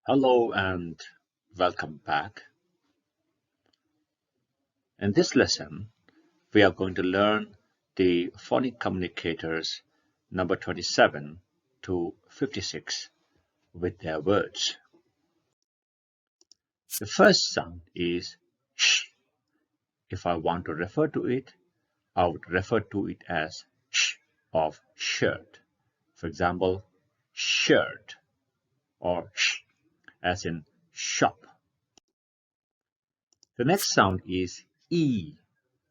Hello and welcome back. In this lesson, we are going to learn the phonic communicators number 27 to 56 with their words. The first sound is sh. If I want to refer to it, I would refer to it as sh of shirt. For example, shirt or sh as in shop. The next sound is E,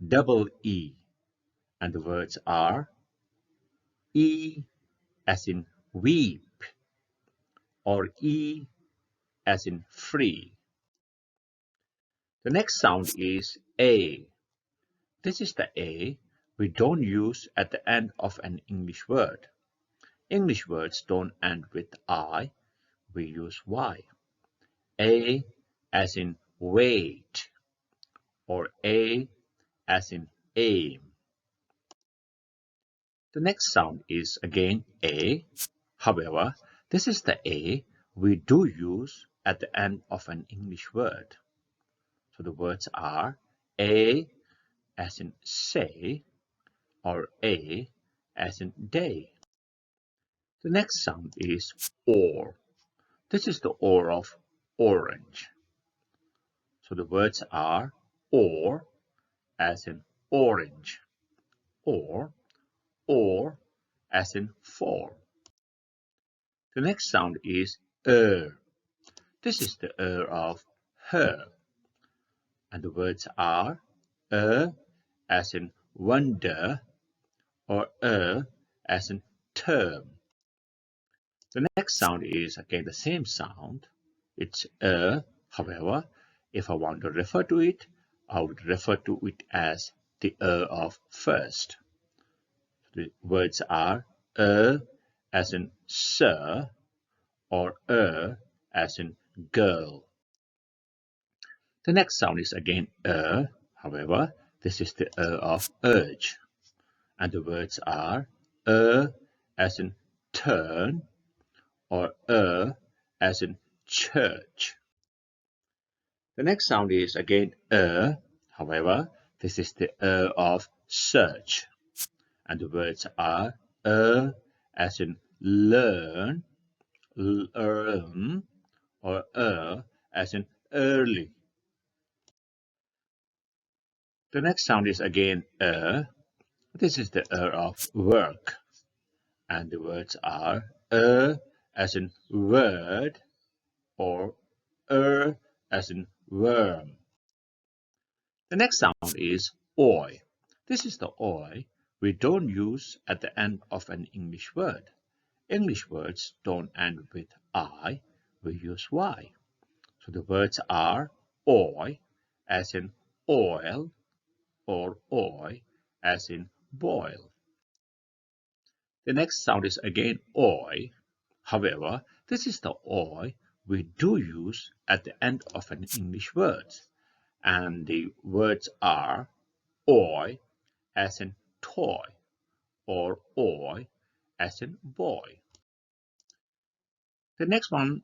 double E, and the words are E as in weep or E as in free. The next sound is A. This is the A we don't use at the end of an English word. English words don't end with I, we use Y. A as in wait or A as in aim. The next sound is again A. However, this is the A we do use at the end of an English word. So the words are A as in say or A as in day. The next sound is or. This is the or of orange. So the words are or as in orange or as in for. The next sound is This is the of her. And the words are as in wonder or as in term. The next sound is again the same sound. It's however, if I want to refer to it, I would refer to it as the of first. The words are as in sir or as in girl. The next sound is again however, this is the of urge. And the words are as in turn or as in church. The next sound is again however, this is the of search. And the words are as in learn or as in early. The next sound is again this is the of work. And the words are as in word or as in worm. The next sound is oi. This is the oi we don't use at the end of an English word. English words don't end with I, we use Y. So the words are oi as in oil or oi as in boil. The next sound is again oi. However, this is the oi we do use at the end of an English word. And the words are oi as in toy or oi as in boy. The next one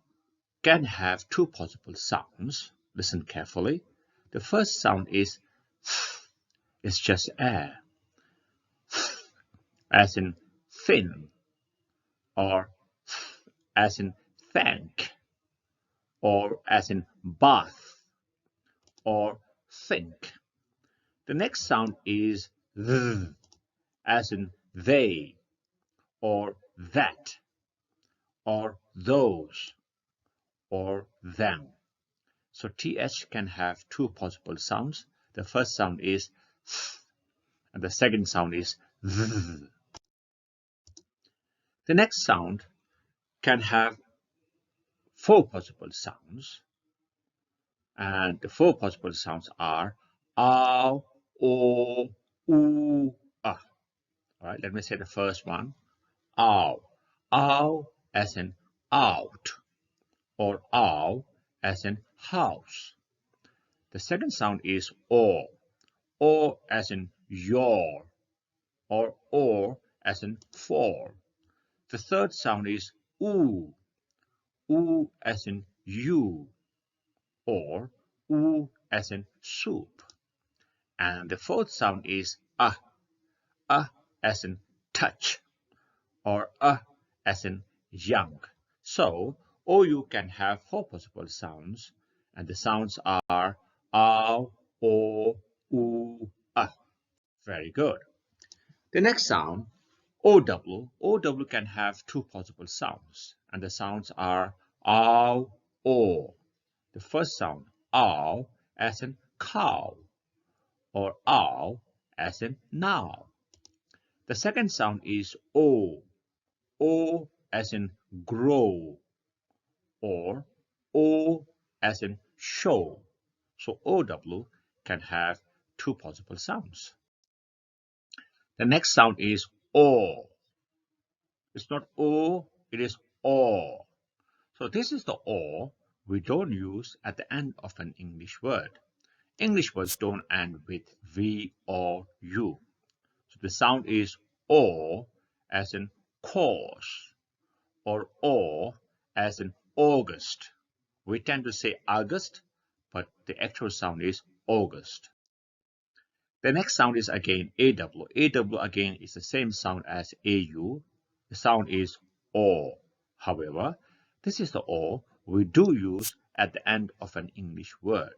can have two possible sounds. Listen carefully. The first sound is it's just air, as in thin, or as in thank, or as in bath, or think. The next sound is th, as in they, or that, or those, or them. So th can have two possible sounds. The first sound is th, and the second sound is th. The next sound can have four possible sounds, and the four possible sounds are ow, o, oo, ah. All right, let me say the first one. Ow. Ow as in out, or ow as in house. The second sound is o as in your, or o as in for. The third sound is oo as in U, or U as in soup. And the fourth sound is A as in touch, or as in young. So OU can have four possible sounds, and the sounds are ow, o, u, a. Very good. The next sound, OW. OW can have two possible sounds, and the sounds are ow, o. The first sound, ow, as in cow, or ow, as in now. The second sound is O as in grow, or O as in show. So OW can have two possible sounds. The next sound is O. It's not O, it is O. So this is the O we don't use at the end of an English word. English words don't end with V or U. So the sound is O as in course, or O as in August. We tend to say August, but the actual sound is August. The next sound is again AW. AW again is the same sound as AU. The sound is O. However, this is the O we do use at the end of an English word.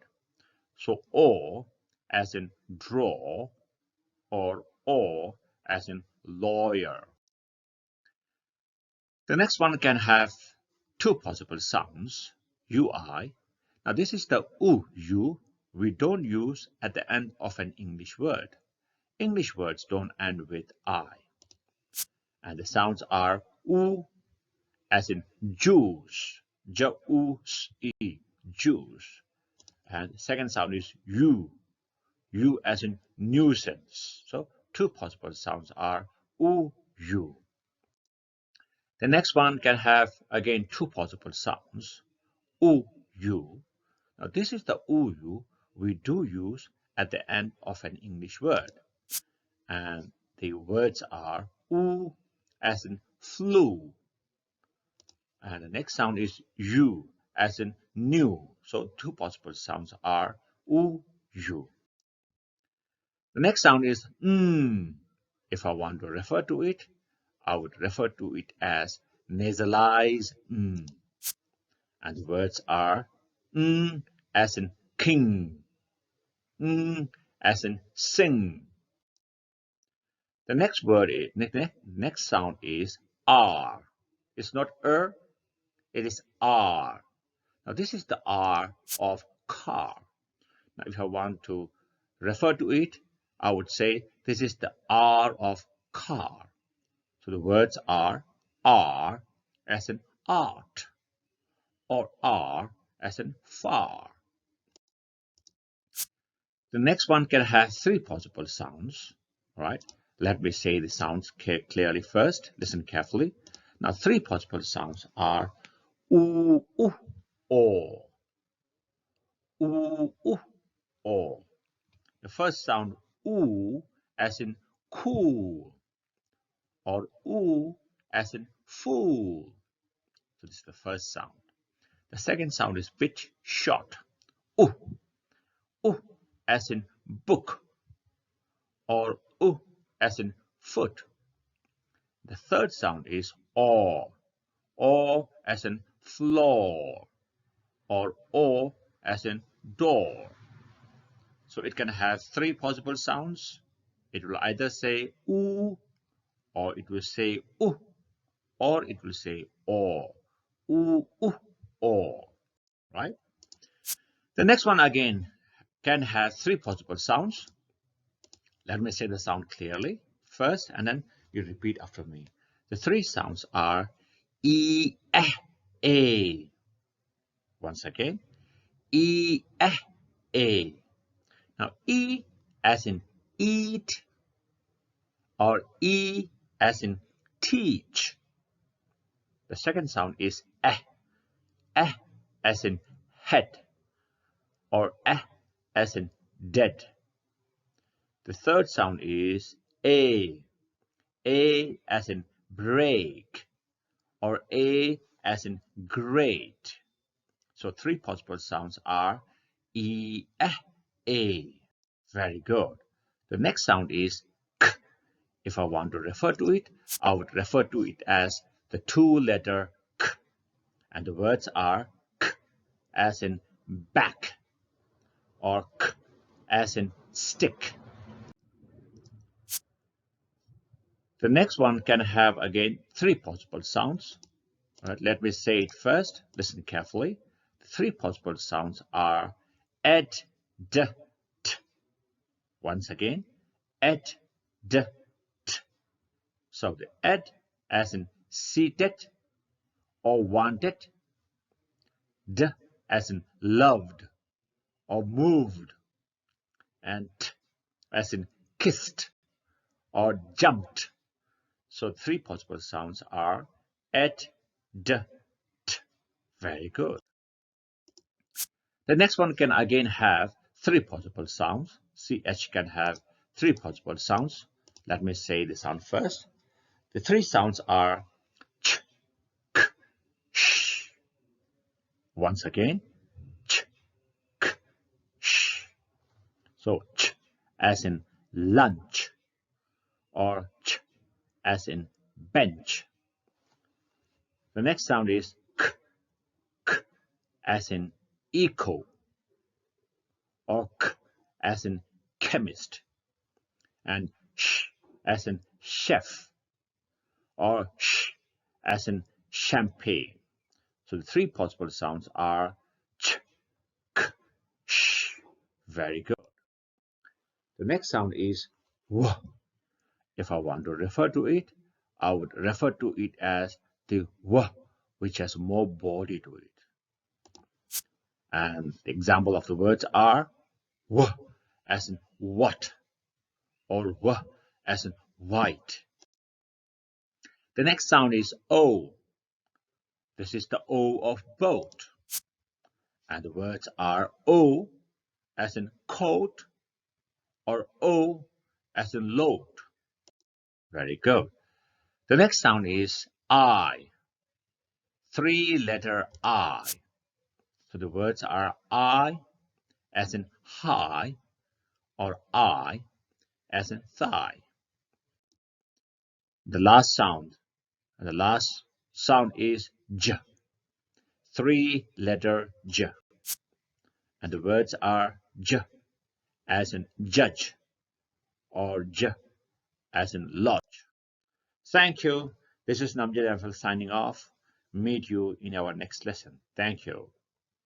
So O as in draw, or O as in lawyer. The next one can have two possible sounds, UI. Now this is the U we don't use at the end of an English word. English words don't end with I. And the sounds are U as in juice, J-U-S-E, juice. And the second sound is U as in nuisance. So two possible sounds are U. The next one can have again two possible sounds, U. Now this is the U we do use at the end of an English word. And the words are U as in flu. And the next sound is U as in new. So two possible sounds are U. The next sound is If I want to refer to it, I would refer to it as nasalize And the words are as in king, as in sing. The next word is, next sound is R. It's not it is R. Now this is the R of car. Now if I want to refer to it, I would say this is the R of car. So the words are R as in art, or R as in far. The next one can have three possible sounds, right? Let me say the sounds clearly first. Listen carefully. Now, three possible sounds are oo, o. Oo, o. The first sound, oo, as in cool, or oo, as in fool. So this is the first sound. The second sound is bit short, oo, as in book, or as in foot. The third sound is or as in floor, or as in door. So it can have three possible sounds. It will either say oo, or it will say or it will say or. Or. Right? The next one again can have three possible sounds. Let me say the sound clearly first, and then you repeat after me. The three sounds are E, A. Once again, E, A. Now, E as in eat, or E as in teach. The second sound is as in head, or as in dead. The third sound is A as in break, or A as in great. So three possible sounds are E, A. Very good. The next sound is K. If I want to refer to it, I would refer to it as the two-letter K. And the words are K as in back or K as in stick. The next one can have again three possible sounds. Right, let me say it first. Listen carefully. The three possible sounds are ed, d, t. Once again, ed, d, t. So the ed as in seated or wanted, d as in loved or moved, and t as in kissed or jumped. So three possible sounds are ed, d, t. Very good. The next one can again have three possible sounds. CH can have three possible sounds. Let me say the sound first. The three sounds are ch, k, sh. Once again, ch, k, sh. So ch as in lunch or ch as in bench. The next sound is k, k as in echo or k as in chemist, and sh as in chef or sh as in champagne. So the three possible sounds are ch, k, sh. Very good. The next sound is w. If I want to refer to it, I would refer to it as the w, which has more body to it. And the example of the words are w as in what or w as in white. The next sound is o. This is the o of boat. And the words are o as in coat or o as in load. Very good. The next sound is I. Three-letter I. So the words are I as in high or I as in thigh. The last sound is J. Three-letter J. And the words are J as in judge or J as in lodge. Thank you. This is Namgyal signing off. Meet you in our next lesson. Thank you.